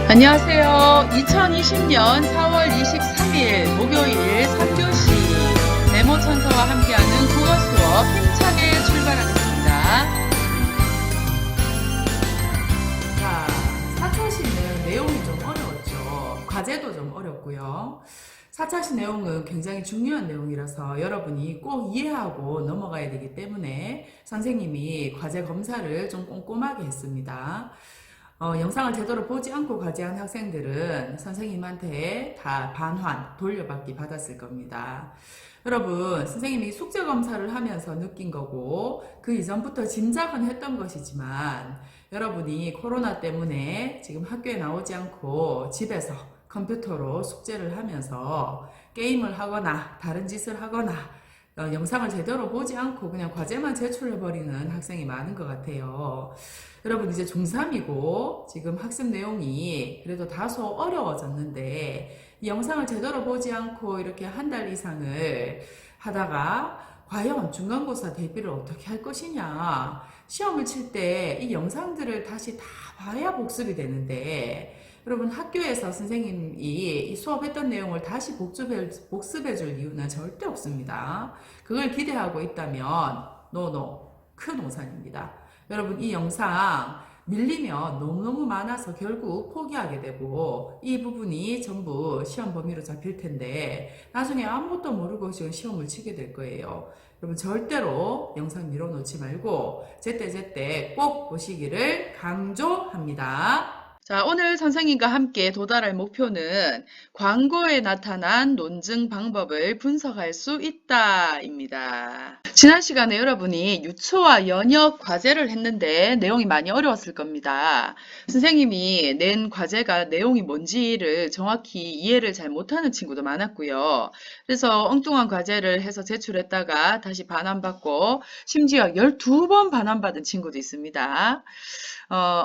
안녕하세요. 2020년 4월 23일 목요일 3교시 네모천사와 함께하는 국어 수업 힘차게 출발하겠습니다. 자, 4차시는 내용이 좀 어려웠죠. 과제도 좀 어렵고요. 4차시 내용은 굉장히 중요한 내용이라서 여러분이 꼭 이해하고 넘어가야 되기 때문에 선생님이 과제 검사를 좀 꼼꼼하게 했습니다. 영상을 제대로 보지 않고 과제한 학생들은 선생님한테 다 반환, 돌려받기 받았을 겁니다. 여러분, 선생님이 숙제 검사를 하면서 느낀 거고, 그 이전부터 짐작은 했던 것이지만, 여러분이 코로나 때문에 지금 학교에 나오지 않고 집에서 컴퓨터로 숙제를 하면서 게임을 하거나 다른 짓을 하거나 영상을 제대로 보지 않고 그냥 과제만 제출해버리는 학생이 많은 것 같아요. 여러분 이제 중3이고 지금 학습 내용이 그래도 다소 어려워졌는데 이 영상을 제대로 보지 않고 이렇게 한 달 이상을 하다가 과연 중간고사 대비를 어떻게 할 것이냐, 시험을 칠 때 이 영상들을 다시 다 봐야 복습이 되는데 여러분 학교에서 선생님이 이 수업했던 내용을 다시 복습해 줄 이유는 절대 없습니다. 그걸 기대하고 있다면 노노, 큰 오산입니다. 여러분 이 영상 밀리면 너무너무 많아서 결국 포기하게 되고 이 부분이 전부 시험 범위로 잡힐 텐데 나중에 아무것도 모르고 지금 시험을 치게 될 거예요. 여러분 절대로 영상 밀어놓지 말고 제때제때 꼭 보시기를 강조합니다. 자, 오늘 선생님과 함께 도달할 목표는 광고에 나타난 논증 방법을 분석할 수 있다입니다. 지난 시간에 여러분이 유추와 연역 과제를 했는데 내용이 많이 어려웠을 겁니다. 선생님이 낸 과제가 내용이 뭔지를 정확히 이해를 잘 못하는 친구도 많았고요. 그래서 엉뚱한 과제를 해서 제출했다가 다시 반환받고 심지어 12번 반환받은 친구도 있습니다.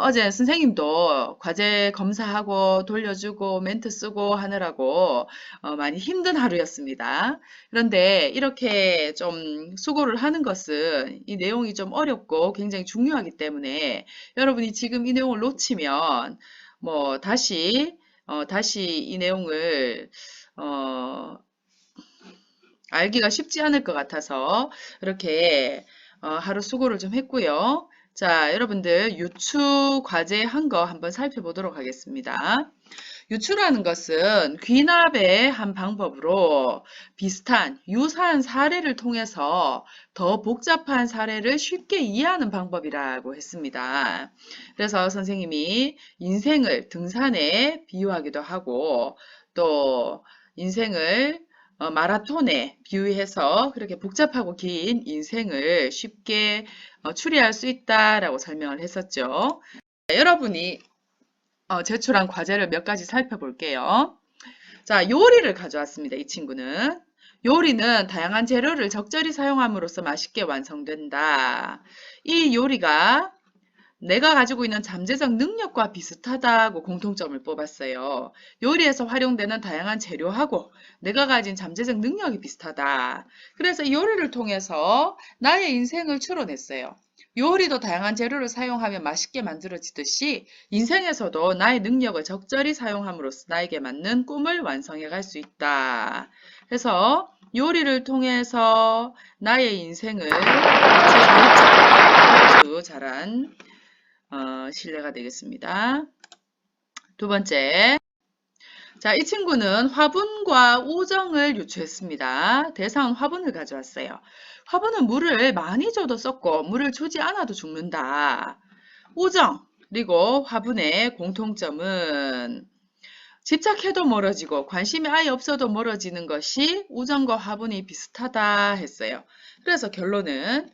어제 선생님도 과제 검사하고 돌려주고 멘트 쓰고 하느라고 많이 힘든 하루였습니다. 그런데 이렇게 좀 수고를 하는 것은 이 내용이 좀 어렵고 굉장히 중요하기 때문에 여러분이 지금 이 내용을 놓치면 뭐 다시 이 내용을 알기가 쉽지 않을 것 같아서 이렇게 하루 수고를 좀 했고요. 자, 여러분들 유추 과제 한 거 한번 살펴보도록 하겠습니다. 유추라는 것은 귀납의 한 방법으로 비슷한 유사한 사례를 통해서 더 복잡한 사례를 쉽게 이해하는 방법이라고 했습니다. 그래서 선생님이 인생을 등산에 비유하기도 하고 또 인생을 마라톤에 비유해서 그렇게 복잡하고 긴 인생을 쉽게 추리할 수 있다라고 설명을 했었죠. 여러분이 제출한 과제를 몇 가지 살펴볼게요. 자, 요리를 가져왔습니다. 이 친구는. 요리는 다양한 재료를 적절히 사용함으로써 맛있게 완성된다. 이 요리가 내가 가지고 있는 잠재적 능력과 비슷하다고 공통점을 뽑았어요. 요리에서 활용되는 다양한 재료하고 내가 가진 잠재적 능력이 비슷하다. 그래서 이 요리를 통해서 나의 인생을 추론했어요. 요리도 다양한 재료를 사용하면 맛있게 만들어지듯이 인생에서도 나의 능력을 적절히 사용함으로써 나에게 맞는 꿈을 완성해 갈 수 있다. 그래서 요리를 통해서 나의 인생을 아주 잘한 신뢰가 되겠습니다. 두 번째. 자, 이 친구는 화분과 우정을 유추했습니다. 대상은 화분을 가져왔어요. 화분은 물을 많이 줘도 썩고 물을 주지 않아도 죽는다. 우정, 그리고 화분의 공통점은 집착해도 멀어지고 관심이 아예 없어도 멀어지는 것이 우정과 화분이 비슷하다 했어요. 그래서 결론은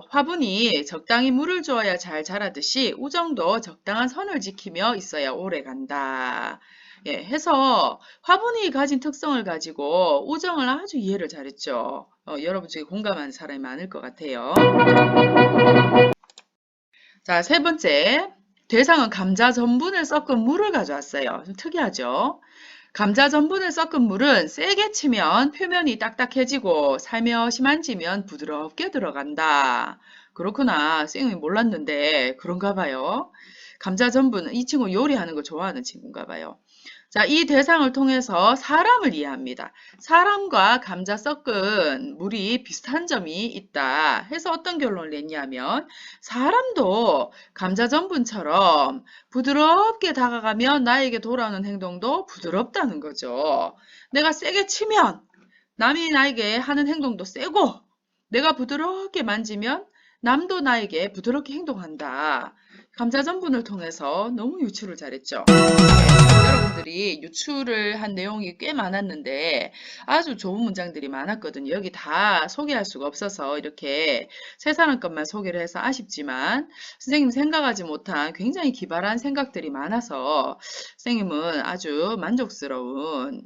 화분이 적당히 물을 주어야 잘 자라듯이 우정도 적당한 선을 지키며 있어야 오래 간다. 예, 해서 화분이 가진 특성을 가지고 우정을 아주 이해를 잘했죠. 여러분 중에 공감하는 사람이 많을 것 같아요. 자, 세 번째. 대상은 감자 전분을 섞은 물을 가져왔어요. 좀 특이하죠? 감자 전분을 섞은 물은 세게 치면 표면이 딱딱해지고 살며시 만지면 부드럽게 들어간다. 그렇구나. 쌤이 몰랐는데 그런가 봐요. 감자 전분은 이 친구 요리하는 거 좋아하는 친구인가 봐요. 자, 이 대상을 통해서 사람을 이해합니다. 사람과 감자 섞은 물이 비슷한 점이 있다 해서 어떤 결론을 냈냐면 사람도 감자 전분처럼 부드럽게 다가가면 나에게 돌아오는 행동도 부드럽다는 거죠. 내가 세게 치면 남이 나에게 하는 행동도 세고 내가 부드럽게 만지면 남도 나에게 부드럽게 행동한다. 감자 전분을 통해서 너무 유추를 잘했죠. 여러분들이 유추를 한 내용이 꽤 많았는데 아주 좋은 문장들이 많았거든요. 여기 다 소개할 수가 없어서 이렇게 세 사람 것만 소개를 해서 아쉽지만 선생님 생각하지 못한 굉장히 기발한 생각들이 많아서 선생님은 아주 만족스러운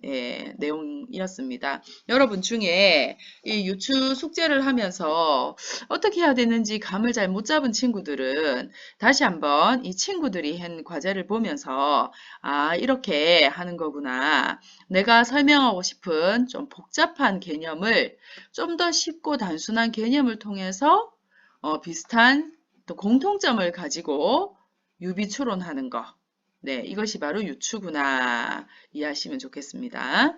내용이었습니다. 여러분 중에 이 유추 숙제를 하면서 어떻게 해야 되는지 감을 잘 못 잡은 친구들은 다시 한번 이 친구들이 한 과제를 보면서 아, 이렇게 하는 거구나. 내가 설명하고 싶은 좀 복잡한 개념을 좀 더 쉽고 단순한 개념을 통해서 비슷한 또 공통점을 가지고 유비추론하는 거. 네, 이것이 바로 유추구나. 이해하시면 좋겠습니다.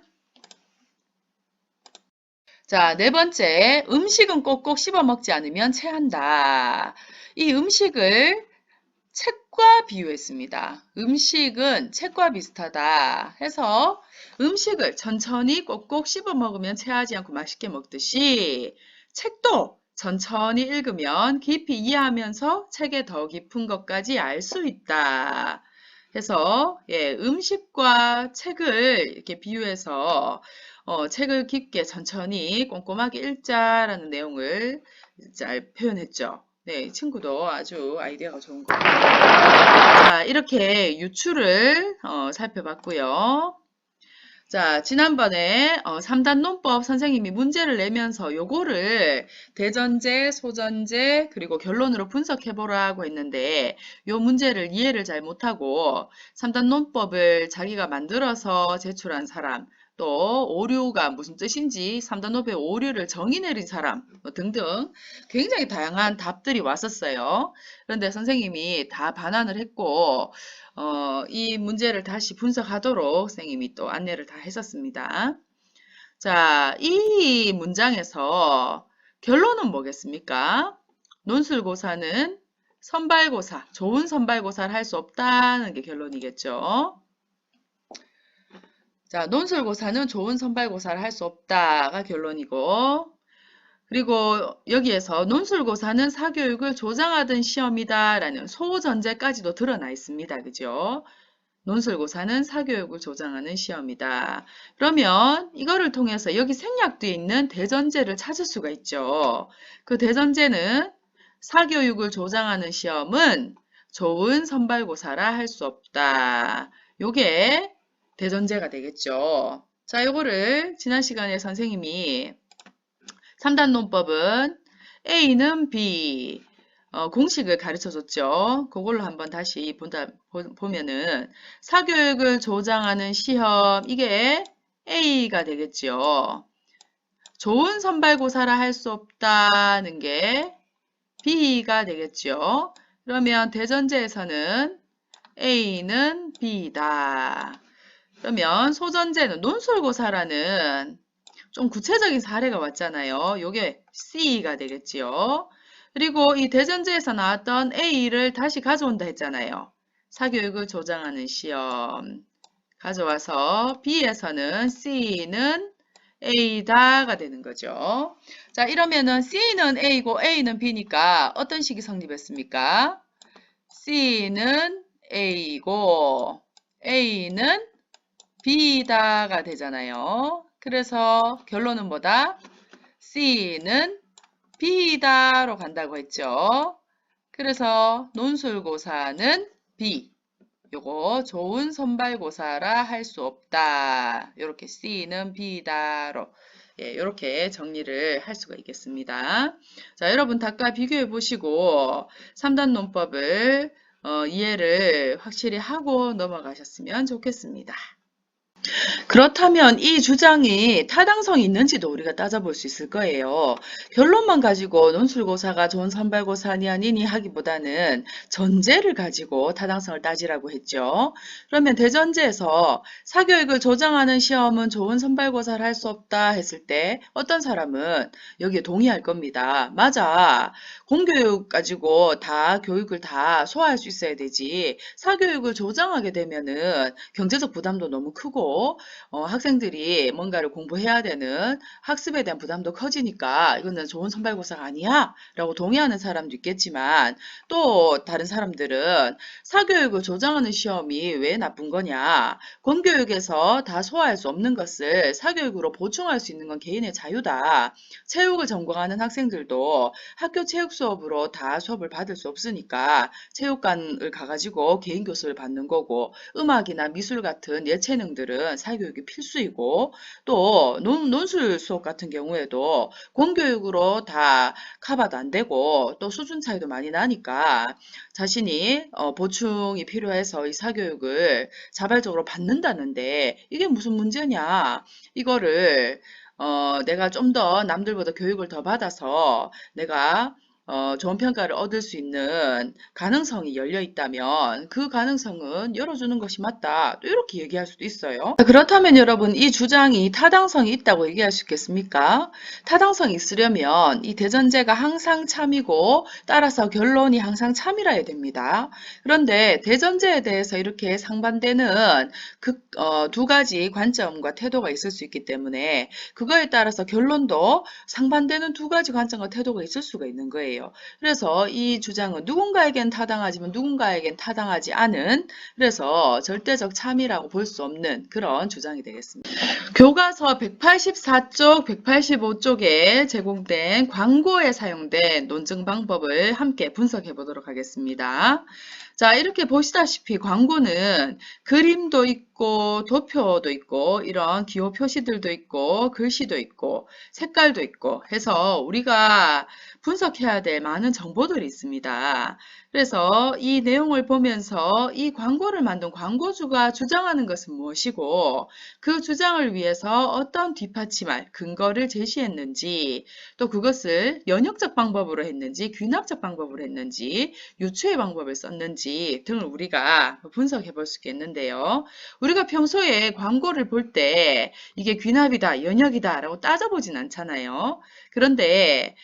자, 네 번째, 음식은 꼭꼭 씹어 먹지 않으면 체한다. 이 음식을 책과 비유했습니다. 음식은 책과 비슷하다 해서 음식을 천천히 꼭꼭 씹어 먹으면 체하지 않고 맛있게 먹듯이 책도 천천히 읽으면 깊이 이해하면서 책의 더 깊은 것까지 알 수 있다. 해서 음식과 책을 이렇게 비유해서 책을 깊게 천천히 꼼꼼하게 읽자라는 내용을 잘 표현했죠. 네, 이 친구도 아주 아이디어가 좋은 것 같아요. 자, 이렇게 유추를 살펴봤고요. 자, 지난번에 3단 논법 선생님이 문제를 내면서 요거를 대전제, 소전제, 그리고 결론으로 분석해보라고 했는데 요 문제를 이해를 잘 못하고 3단 논법을 자기가 만들어서 제출한 사람, 또 오류가 무슨 뜻인지 3단 논법의 오류를 정의 내린 사람 등등 굉장히 다양한 답들이 왔었어요. 그런데 선생님이 다 반환을 했고 이 문제를 다시 분석하도록 선생님이 또 안내를 다 했었습니다. 자, 이 문장에서 결론은 뭐겠습니까? 논술고사는 선발고사, 좋은 선발고사를 할 수 없다는 게 결론이겠죠. 자, 논술고사는 좋은 선발고사를 할 수 없다가 결론이고, 그리고 여기에서 논술고사는 사교육을 조장하던 시험이다라는 소전제까지도 드러나 있습니다. 그죠? 논술고사는 사교육을 조장하는 시험이다. 그러면 이거를 통해서 여기 생략되어 있는 대전제를 찾을 수가 있죠. 그 대전제는 사교육을 조장하는 시험은 좋은 선발고사라 할 수 없다. 요게 대전제가 되겠죠. 자, 요거를 지난 시간에 선생님이 3단 논법은 A는 B 공식을 가르쳐 줬죠. 그걸로 한번 다시 보면은 사교육을 조장하는 시험 이게 A가 되겠죠. 좋은 선발고사라 할 수 없다는 게 B가 되겠죠. 그러면 대전제에서는 A는 B다. 그러면 소전제는 논술고사라는 좀 구체적인 사례가 왔잖아요. 요게 C가 되겠지요. 그리고 이 대전제에서 나왔던 A를 다시 가져온다 했잖아요. 사교육을 조장하는 시험. 가져와서 B에서는 C는 A다가 되는 거죠. 자, 이러면은 C는 A고 A는 B니까 어떤 식이 성립했습니까? C는 A고 A는 B다가 되잖아요. 그래서 결론은 뭐다? C는 B다로 간다고 했죠. 그래서 논술고사는 B. 요거 좋은 선발고사라 할 수 없다. 이렇게 C는 B다로 이렇게 정리를 할 수가 있겠습니다. 자, 여러분 답과 비교해 보시고 3단 논법을 이해를 확실히 하고 넘어가셨으면 좋겠습니다. 그렇다면 이 주장이 타당성이 있는지도 우리가 따져볼 수 있을 거예요. 결론만 가지고 논술고사가 좋은 선발고사니 아니니 하기보다는 전제를 가지고 타당성을 따지라고 했죠. 그러면 대전제에서 사교육을 조장하는 시험은 좋은 선발고사를 할 수 없다 했을 때 어떤 사람은 여기에 동의할 겁니다. 맞아. 공교육 가지고 다 교육을 다 소화할 수 있어야 되지. 사교육을 조장하게 되면은 경제적 부담도 너무 크고 학생들이 뭔가를 공부해야 되는 학습에 대한 부담도 커지니까 이거는 좋은 선발고사가 아니야 라고 동의하는 사람도 있겠지만 또 다른 사람들은 사교육을 조장하는 시험이 왜 나쁜 거냐, 공교육에서 다 소화할 수 없는 것을 사교육으로 보충할 수 있는 건 개인의 자유다. 체육을 전공하는 학생들도 학교 체육 수업으로 다 수업을 받을 수 없으니까 체육관을 가가지고 개인 교습을 받는 거고, 음악이나 미술 같은 예체능들은 사교육이 필수이고, 또 논술 수업 같은 경우에도 공교육으로 다 커버도 안 되고 또 수준 차이도 많이 나니까 자신이 보충이 필요해서 이 사교육을 자발적으로 받는다는데 이게 무슨 문제냐, 이거를 내가 좀 더 남들보다 교육을 더 받아서 내가 좋은 평가를 얻을 수 있는 가능성이 열려 있다면 그 가능성은 열어주는 것이 맞다. 또 이렇게 얘기할 수도 있어요. 그렇다면 여러분, 이 주장이 타당성이 있다고 얘기할 수 있겠습니까? 타당성이 있으려면 이 대전제가 항상 참이고 따라서 결론이 항상 참이라야 됩니다. 그런데 대전제에 대해서 이렇게 상반되는 두 가지 관점과 태도가 있을 수 있기 때문에 그거에 따라서 결론도 상반되는 두 가지 관점과 태도가 있을 수가 있는 거예요. 그래서 이 주장은 누군가에겐 타당하지만 누군가에겐 타당하지 않은, 그래서 절대적 참이라고 볼 수 없는 그런 주장이 되겠습니다. 교과서 184쪽, 185쪽에 제공된 광고에 사용된 논증 방법을 함께 분석해 보도록 하겠습니다. 자, 이렇게 보시다시피 광고는 그림도 있고 도표도 있고 이런 기호 표시들도 있고 글씨도 있고 색깔도 있고 해서 우리가 분석해야 될 많은 정보들이 있습니다. 그래서 이 내용을 보면서 이 광고를 만든 광고주가 주장하는 것은 무엇이고 그 주장을 위해서 어떤 뒷받침할 근거를 제시했는지, 또 그것을 연역적 방법으로 했는지 귀납적 방법으로 했는지 유추의 방법을 썼는지 등을 우리가 분석해 볼 수 있겠는데요. 우리가 평소에 광고를 볼 때 이게 귀납이다, 연역이다 라고 따져보진 않잖아요. 그런데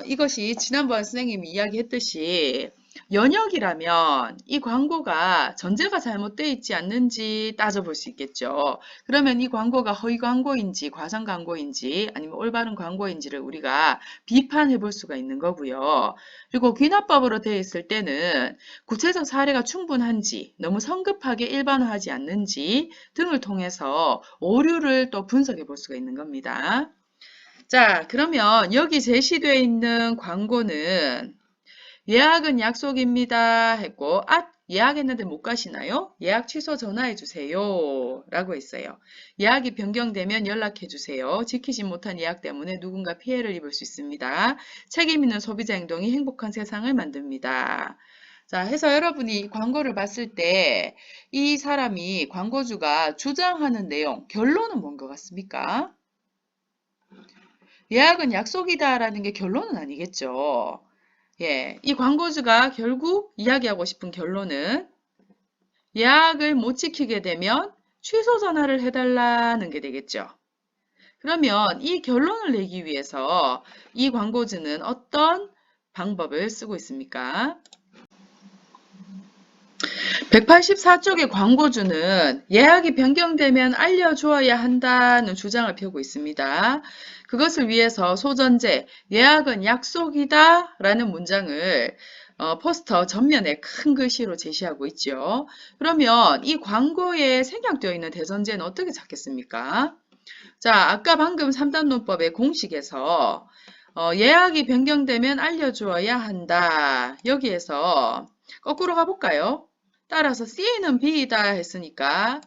이것이 지난번 선생님이 이야기했듯이 연역이라면 이 광고가 전제가 잘못되어 있지 않는지 따져볼 수 있겠죠. 그러면 이 광고가 허위 광고인지 과장 광고인지 아니면 올바른 광고인지를 우리가 비판해 볼 수가 있는 거고요. 그리고 귀납법으로 되어 있을 때는 구체적 사례가 충분한지, 너무 성급하게 일반화하지 않는지 등을 통해서 오류를 또 분석해 볼 수가 있는 겁니다. 자, 그러면 여기 제시되어 있는 광고는 예약은 약속입니다 했고, 예약했는데 못 가시나요? 예약 취소 전화해 주세요 라고 했어요. 예약이 변경되면 연락해 주세요. 지키지 못한 예약 때문에 누군가 피해를 입을 수 있습니다. 책임 있는 소비자 행동이 행복한 세상을 만듭니다. 자, 해서 여러분이 이 광고를 봤을 때 이 사람이 광고주가 주장하는 내용, 결론은 뭔 것 같습니까? 예약은 약속이다라는 게 결론은 아니겠죠. 예, 이 광고주가 결국 이야기하고 싶은 결론은 예약을 못 지키게 되면 취소 전화를 해달라는 게 되겠죠. 그러면 이 결론을 내기 위해서 이 광고주는 어떤 방법을 쓰고 있습니까? 184쪽의 광고주는 예약이 변경되면 알려주어야 한다는 주장을 펴고 있습니다. 그것을 위해서 소전제, 예약은 약속이다 라는 문장을 포스터 전면에 큰 글씨로 제시하고 있죠. 그러면 이 광고에 생략되어 있는 대전제는 어떻게 찾겠습니까? 자, 아까 방금 3단 논법의 공식에서 예약이 변경되면 알려주어야 한다. 여기에서 거꾸로 가볼까요? 따라서 C는 B이다 했으니까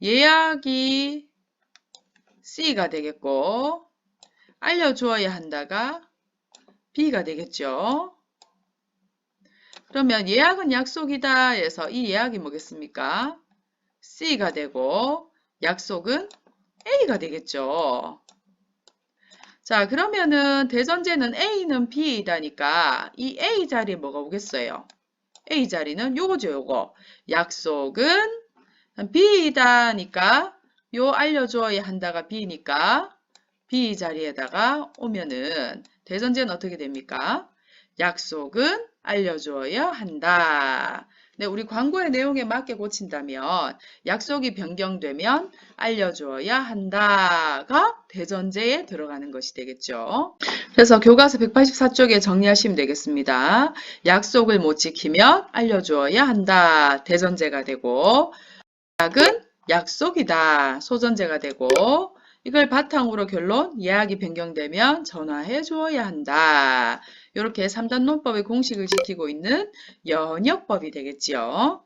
예약이 C가 되겠고 알려주어야 한다가 B가 되겠죠. 그러면 예약은 약속이다 해서 이 예약이 뭐겠습니까? C가 되고 약속은 A가 되겠죠. 자, 그러면은 대전제는 A는 B이다니까 이 A 자리에 뭐가 오겠어요? A 자리는 요거죠, 요거. 약속은 B이다니까 요 알려줘야 한다가 B니까 B 자리에다가 오면은 대전제는 어떻게 됩니까? 약속은 알려줘야 한다. 네, 우리 광고의 내용에 맞게 고친다면 약속이 변경되면 알려줘야 한다가 대전제에 들어가는 것이 되겠죠. 그래서 교과서 184쪽에 정리하시면 되겠습니다. 약속을 못 지키면 알려줘야 한다. 대전제가 되고 약은 약속이다. 소전제가 되고 이걸 바탕으로 결론 예약이 변경되면 전화해 주어야 한다. 이렇게 3단 논법의 공식을 지키고 있는 연역법이 되겠지요.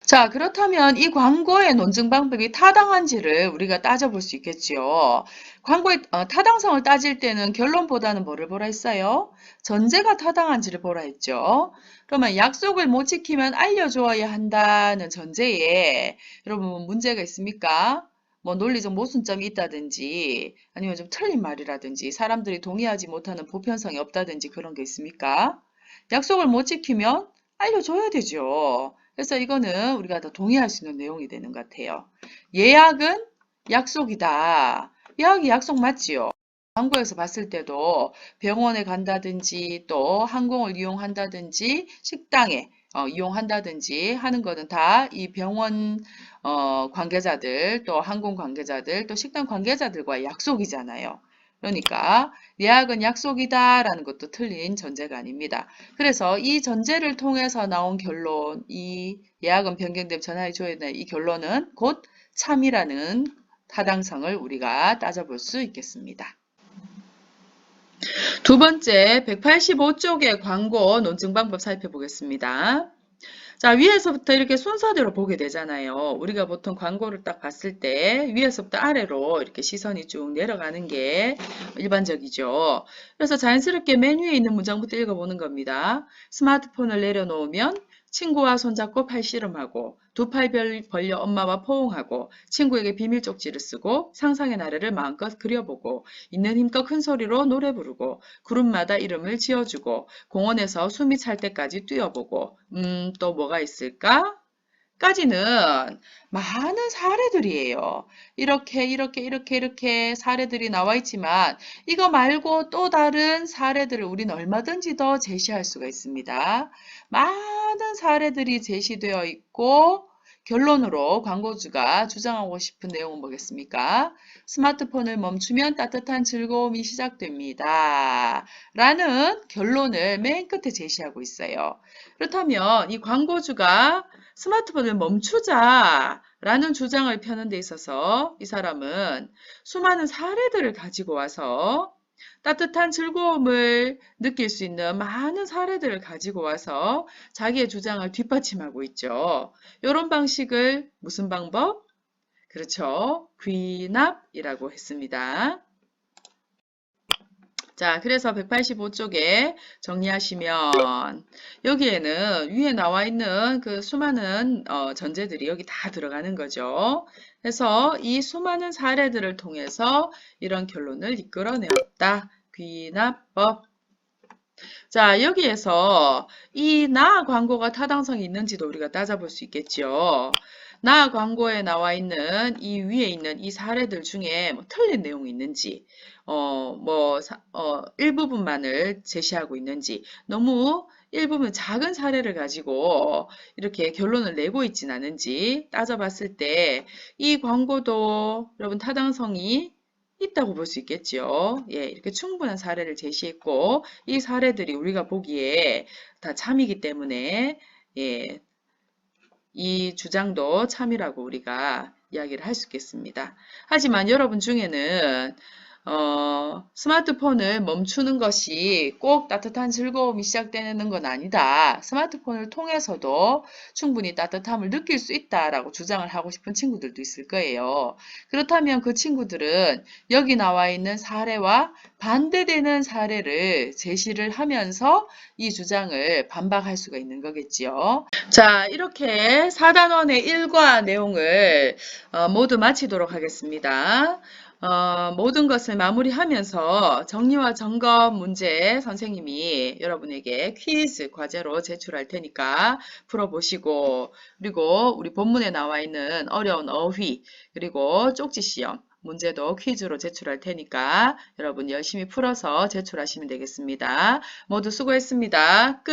자, 그렇다면 이 광고의 논증 방법이 타당한지를 우리가 따져볼 수 있겠지요. 광고의 타당성을 따질 때는 결론보다는 뭐를 보라 했어요? 전제가 타당한지를 보라 했죠. 그러면 약속을 못 지키면 알려줘야 한다는 전제에 여러분 뭐 문제가 있습니까? 뭐 논리적 모순점이 있다든지 아니면 좀 틀린 말이라든지 사람들이 동의하지 못하는 보편성이 없다든지 그런 게 있습니까? 약속을 못 지키면 알려줘야 되죠. 그래서 이거는 우리가 다 동의할 수 있는 내용이 되는 것 같아요. 예약은 약속이다. 예약이 약속 맞지요? 광고에서 봤을 때도 병원에 간다든지 또 항공을 이용한다든지 식당에 이용한다든지 하는 거는 다 이 병원 관계자들 또 항공 관계자들 또 식당 관계자들과의 약속이잖아요. 그러니까 예약은 약속이다라는 것도 틀린 전제가 아닙니다. 그래서 이 전제를 통해서 나온 결론, 이 예약은 변경되면 전화해 줘야 되는 이 결론은 곧 참이라는 타당성을 우리가 따져볼 수 있겠습니다. 두 번째, 185쪽의 광고 논증 방법 살펴보겠습니다. 자, 위에서부터 이렇게 순서대로 보게 되잖아요. 우리가 보통 광고를 딱 봤을 때 위에서부터 아래로 이렇게 시선이 쭉 내려가는 게 일반적이죠. 그래서 자연스럽게 맨 위에 있는 문장부터 읽어보는 겁니다. 스마트폰을 내려놓으면 친구와 손잡고 팔씨름하고 두 팔 벌려 엄마와 포옹하고 친구에게 비밀 쪽지를 쓰고 상상의 나래를 마음껏 그려보고 있는 힘껏 큰 소리로 노래 부르고 그룹마다 이름을 지어주고 공원에서 숨이 찰 때까지 뛰어보고 또 뭐가 있을까? 까지는 많은 사례들이에요. 이렇게 사례들이 나와 있지만 이거 말고 또 다른 사례들을 우리는 얼마든지 더 제시할 수가 있습니다. 많은 사례들이 제시되어 있고 결론으로 광고주가 주장하고 싶은 내용은 뭐겠습니까? 스마트폰을 멈추면 따뜻한 즐거움이 시작됩니다. 라는 결론을 맨 끝에 제시하고 있어요. 그렇다면 이 광고주가 스마트폰을 멈추자 라는 주장을 펴는 데 있어서 이 사람은 수많은 사례들을 가지고 와서 따뜻한 즐거움을 느낄 수 있는 많은 사례들을 가지고 와서 자기의 주장을 뒷받침하고 있죠. 이런 방식을 무슨 방법? 그렇죠. 귀납이라고 했습니다. 자, 그래서 185쪽에 정리하시면 여기에는 위에 나와 있는 그 수많은 전제들이 여기 다 들어가는 거죠. 그래서 이 수많은 사례들을 통해서 이런 결론을 이끌어내었다. 귀납법. 자, 여기에서 이 나 광고가 타당성이 있는지도 우리가 따져볼 수 있겠죠. 나 광고에 나와 있는 이 위에 있는 이 사례들 중에 뭐 틀린 내용이 있는지, 일부분만을 제시하고 있는지, 너무 일부분 작은 사례를 가지고 이렇게 결론을 내고 있진 않은지 따져봤을 때 이 광고도 여러분 타당성이 있다고 볼 수 있겠죠. 예, 이렇게 충분한 사례를 제시했고, 이 사례들이 우리가 보기에 다 참이기 때문에, 예, 이 주장도 참이라고 우리가 이야기를 할 수 있겠습니다. 하지만 여러분 중에는 스마트폰을 멈추는 것이 꼭 따뜻한 즐거움이 시작되는 건 아니다. 스마트폰을 통해서도 충분히 따뜻함을 느낄 수 있다라고 주장을 하고 싶은 친구들도 있을 거예요. 그렇다면 그 친구들은 여기 나와 있는 사례와 반대되는 사례를 제시를 하면서 이 주장을 반박할 수가 있는 거겠지요. 자, 이렇게 4단원의 일과 내용을 모두 마치도록 하겠습니다. 모든 것을 마무리하면서 정리와 점검 문제 선생님이 여러분에게 퀴즈 과제로 제출할 테니까 풀어보시고, 그리고 우리 본문에 나와 있는 어려운 어휘, 그리고 쪽지 시험 문제도 퀴즈로 제출할 테니까 여러분 열심히 풀어서 제출하시면 되겠습니다. 모두 수고했습니다. 끝!